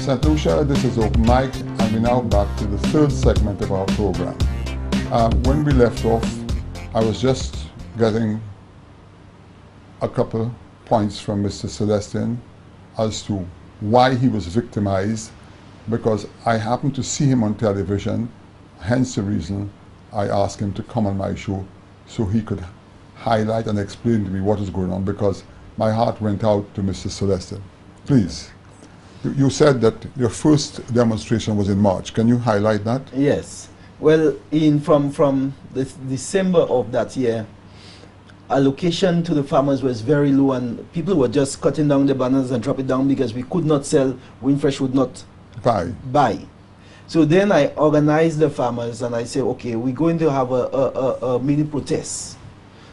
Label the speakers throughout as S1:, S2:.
S1: St. Lucia, this is Open Mic, and we're now back to the third segment of our program. When we left off, I was just getting a couple points from Mr. Celestin as to why he was victimized, because I happened to see him on television, hence the reason I asked him to come on my show so he could highlight and explain to me what is going on, because my heart went out to Mr. Celestin. Please. You said that your first demonstration was in March. Can you highlight that?
S2: Yes. Well, from the December of that year, allocation to the farmers was very low, and people were just cutting down the bananas and drop it down because we could not sell. Windfresh would not buy. So then I organized the farmers and I said, okay, we're going to have a mini protest.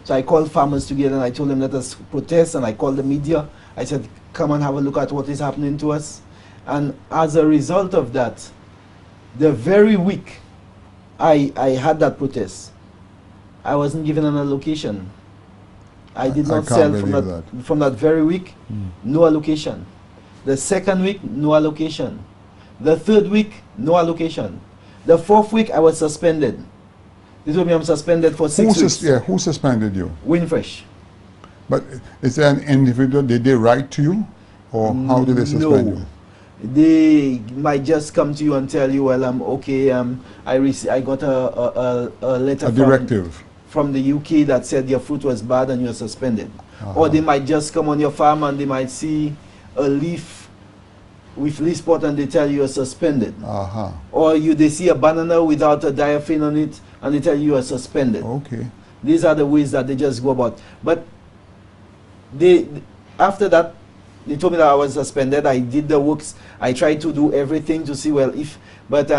S2: So I called farmers together and I told them, let us protest, and I called the media. I said, come and have a look at what is happening to us. And as a result of that, the very week I had that protest, I wasn't given an allocation. I did not sell from that very week, no allocation. The second week, no allocation. The third week, no allocation. The fourth week, I was suspended. They told me I'm suspended for 6 weeks.
S1: Who suspended you?
S2: Windfresh.
S1: But is there an individual, did they write to you? Or how did they suspend you?
S2: They might just come to you and tell you, well, I'm okay. I got a letter from the UK that said your fruit was bad and you're suspended. Or they might just come on your farm and they might see a leaf with leaf spot and they tell you you're suspended. Or they see a banana without a diaphane on it and they tell you you're suspended.
S1: Okay.
S2: These are the ways that they just go about. But after that, they told me that I was suspended. I did the works. I tried to do everything to see, well, but they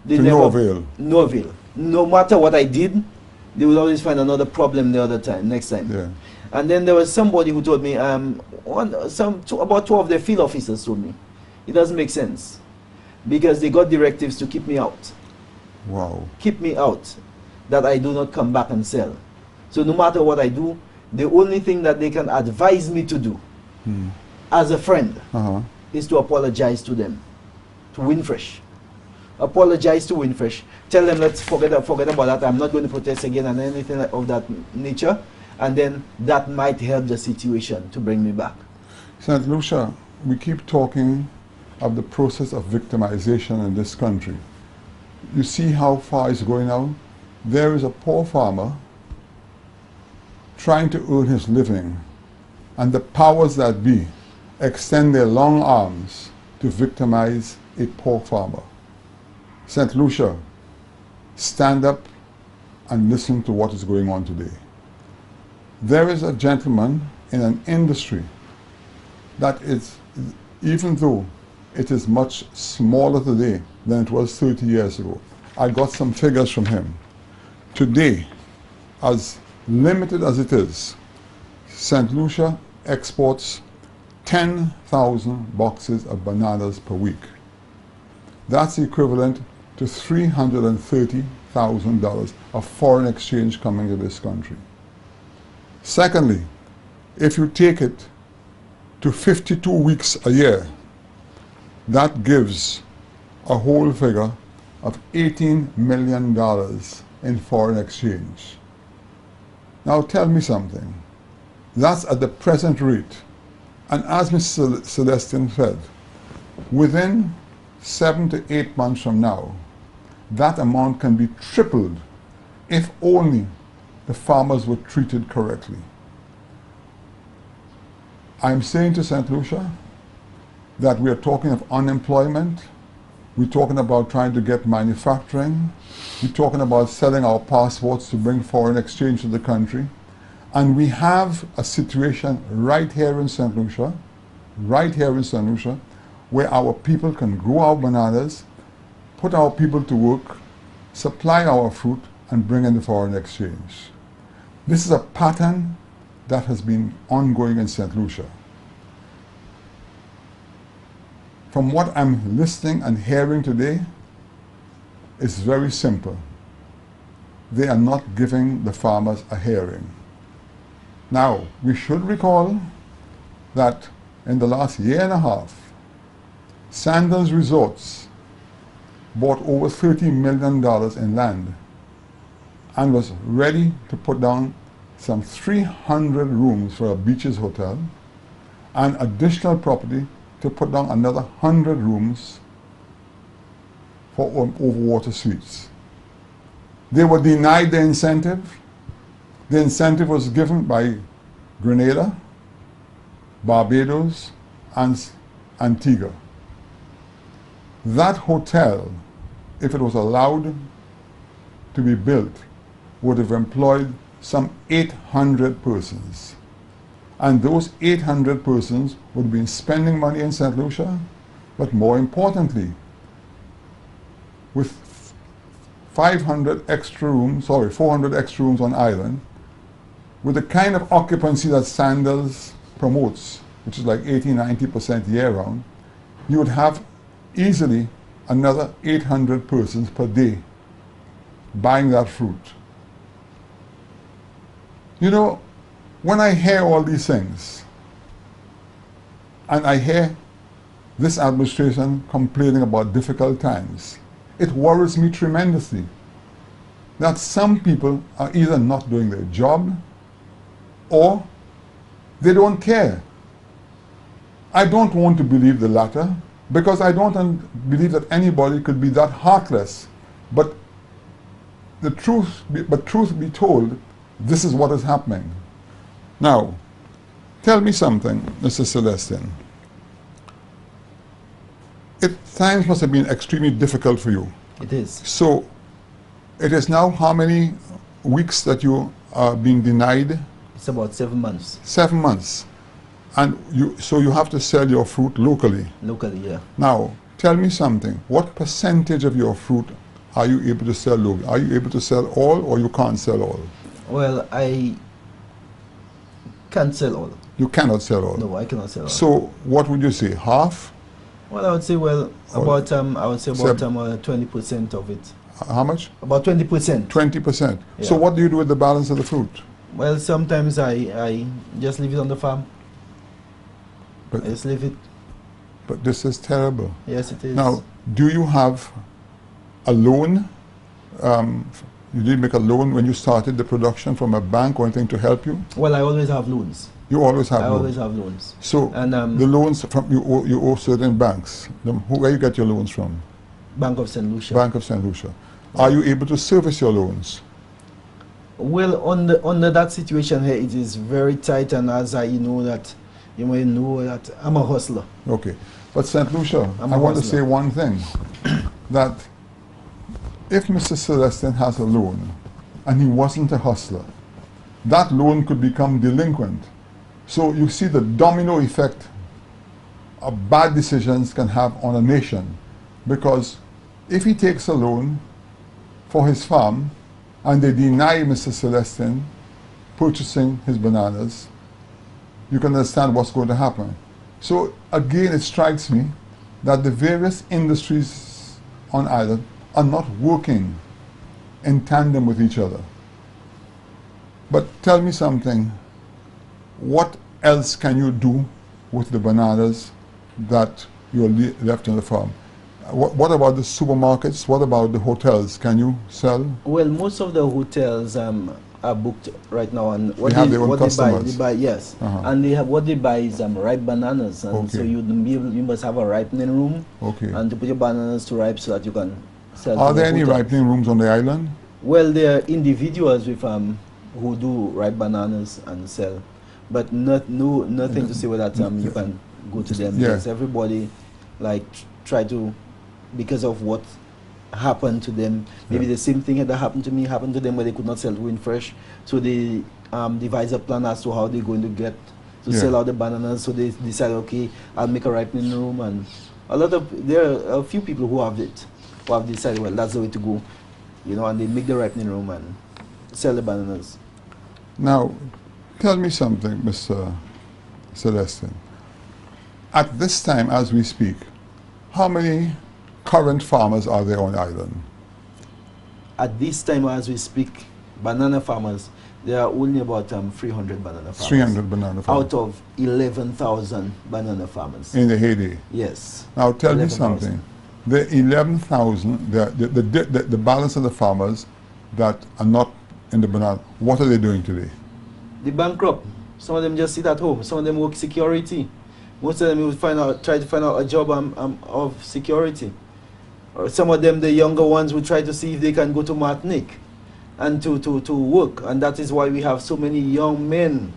S2: never.
S1: No avail.
S2: No avail. No matter what I did, they would always find another problem next time.
S1: Yeah.
S2: And then there was somebody who told me, about 2 of their field officers told me, it doesn't make sense, because they got directives to keep me out.
S1: Wow.
S2: Keep me out, that I do not come back and sell. So no matter what I do, the only thing that they can advise me to do as a friend is to apologize to them, to Windfresh. Apologize to Windfresh. Tell them, let's forget about that. I'm not going to protest again and anything of that nature. And then that might help the situation to bring me back.
S1: St. Lucia, we keep talking of the process of victimization in this country. You see how far it's going now? There is a poor farmer trying to earn his living, and the powers that be extend their long arms to victimize a poor farmer. St. Lucia, stand up and listen to what is going on today. There is a gentleman in an industry that is, even though it is much smaller today than it was 30 years ago. I got some figures from him. Today, as limited as it is, St. Lucia exports 10,000 boxes of bananas per week. That's equivalent to $330,000 of foreign exchange coming to this country. Secondly, if you take it to 52 weeks a year, that gives a whole figure of $18 million in foreign exchange. Now tell me something. That's at the present rate. And as Mr. Celestin said, within 7 to 8 months from now, that amount can be tripled if only the farmers were treated correctly. I'm saying to St. Lucia that we are talking of unemployment, we're talking about trying to get manufacturing, we're talking about selling our passports to bring foreign exchange to the country, and we have a situation right here in St. Lucia, where our people can grow our bananas, put our people to work, supply our fruit, and bring in the foreign exchange. This is a pattern that has been ongoing in St. Lucia. From what I'm listening and hearing today, it's very simple. They are not giving the farmers a hearing. Now, we should recall that in the last year and a half, Sandals Resorts bought over $30 million in land and was ready to put down some 300 rooms for a beaches hotel and additional property to put down another 100 rooms for overwater suites. They were denied the incentive. The incentive was given by Grenada, Barbados, and Antigua. That hotel, if it was allowed to be built, would have employed some 800 persons. And those 800 persons would have been spending money in St. Lucia, but more importantly, with 400 extra rooms on island, with the kind of occupancy that Sandals promotes, which is like 80–90% year-round, you would have easily another 800 persons per day buying that fruit. You know, when I hear all these things, and I hear this administration complaining about difficult times, it worries me tremendously that some people are either not doing their job or they don't care. I don't want to believe the latter because I don't believe that anybody could be that heartless. But truth be told, this is what is happening. Now, tell me something, Mr. Celestin. Times must have been extremely difficult for you.
S2: It is.
S1: So, it is now how many weeks that you are being denied?
S2: It's about 7 months.
S1: 7 months. And so you have to sell your fruit locally.
S2: Locally, yeah.
S1: Now, tell me something. What percentage of your fruit are you able to sell locally? Are you able to sell all or you can't sell all?
S2: Well, I can't sell all.
S1: You cannot sell all?
S2: No, I cannot sell all.
S1: So, what would you say? Half?
S2: Well, I would say, about 20% of it.
S1: How much?
S2: About 20%.
S1: 20%.
S2: Yeah.
S1: So what do you do with the balance of the fruit?
S2: Well, sometimes I just leave it on the farm.
S1: But,
S2: I just leave it.
S1: But this is terrible.
S2: Yes, it is.
S1: Now, do you have a loan? You did make a loan when you started the production from a bank or anything to help you?
S2: Well, I always have loans.
S1: You always have loans?
S2: I always have loans.
S1: So,
S2: and,
S1: the loans from you owe certain banks. Where you get your loans from?
S2: Bank of St. Lucia.
S1: Bank of St. Lucia. Are you able to service your loans?
S2: Well, under that situation here, it is very tight, and as you may know that I'm a hustler.
S1: Okay. But St. Lucia, I want to say one thing, that if Mr. Celestin has a loan and he wasn't a hustler, that loan could become delinquent. So you see the domino effect of bad decisions can have on a nation, because if he takes a loan for his farm and they deny Mr. Celestin purchasing his bananas, you can understand what's going to happen. So again, it strikes me that the various industries on island are not working in tandem with each other. But tell me something, what else can you do with the bananas that you're left on the farm? What about the supermarkets? What about the hotels? Can you sell?
S2: Well, most of the hotels are booked right now, and
S1: what they
S2: buy, yes, and what they buy is ripe bananas, and so you must have a ripening room, and to put your bananas to ripe so that you can sell.
S1: Are there any ripening rooms on the island?
S2: Well, there are individuals with who do ripe bananas and sell, but nothing to say with that you can go to them, because everybody try to, because of what happened to them. Maybe the same thing that happened to me happened to them, where they could not sell Wind Fresh. So they devise a plan as to how they're going to get to sell out the bananas. So they decide, okay, I'll make a ripening room, and there are a few people who have decided, well, that's the way to go, and they make the ripening room and sell the bananas.
S1: Now, tell me something, Mr. Celestin. At this time, as we speak, how many current farmers are there on the island?
S2: At this time as we speak, banana farmers, There are only about 300 banana farmers.
S1: 300 banana farmers.
S2: Out of 11,000 banana farmers.
S1: In the heyday.
S2: Yes.
S1: Now tell me
S2: 11,000.
S1: something. The 11,000, the balance of the farmers that are not in the banana, what are they doing today?
S2: They bankrupt. Some of them just sit at home. Some of them work security. Most of them will try to find out a job of security. Or some of them, the younger ones, will try to see if they can go to Martinique and to work. And that is why we have so many young men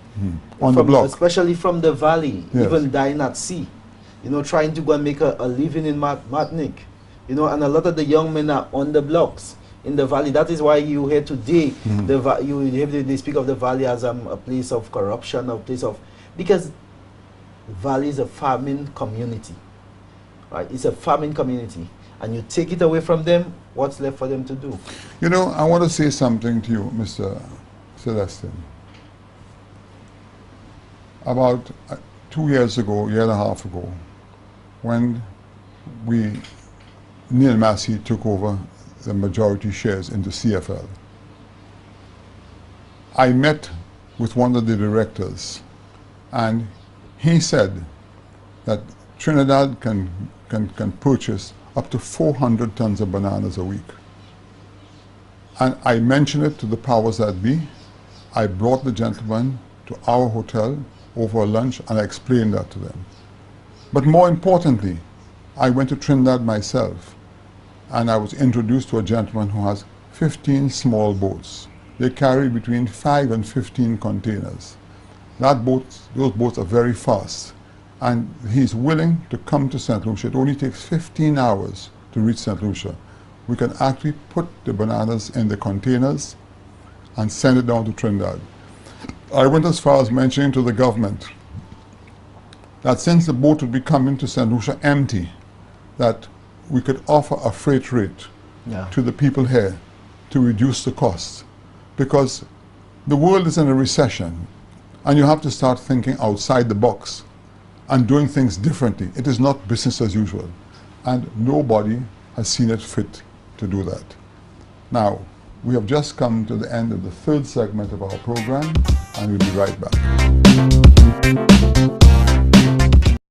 S1: On the block.
S2: especially from the valley,
S1: Yes.
S2: even dying at sea, you know, trying to go and make a living in Martinique. You know, and a lot of the young men are on the blocks in the valley. That is why you hear today, they speak of the valley as a place of corruption, a place of, because valley is a farming community, right? It's a farming community. And you take it away from them, what's left for them to do?
S1: You know, I want to say something to you, Mr. Celestin. About 2 years ago, a year and a half ago, when Neil Massey took over the majority shares in the CFL, I met with one of the directors, and he said that Trinidad can purchase up to 400 tons of bananas a week. And I mentioned it to the powers that be. I brought the gentleman to our hotel over lunch and I explained that to them. But more importantly, I went to Trinidad myself and I was introduced to a gentleman who has 15 small boats. They carry between 5 and 15 containers. Those boats are very fast. And he's willing to come to St. Lucia. It only takes 15 hours to reach St. Lucia. We can actually put the bananas in the containers and send it down to Trinidad. I went as far as mentioning to the government that since the boat would be coming to St. Lucia empty, that we could offer a freight rate to the people here to reduce the cost. Because the world is in a recession and you have to start thinking outside the box and doing things differently. It is not business as usual. And nobody has seen it fit to do that. Now, we have just come to the end of the third segment of our program, and we'll be right back.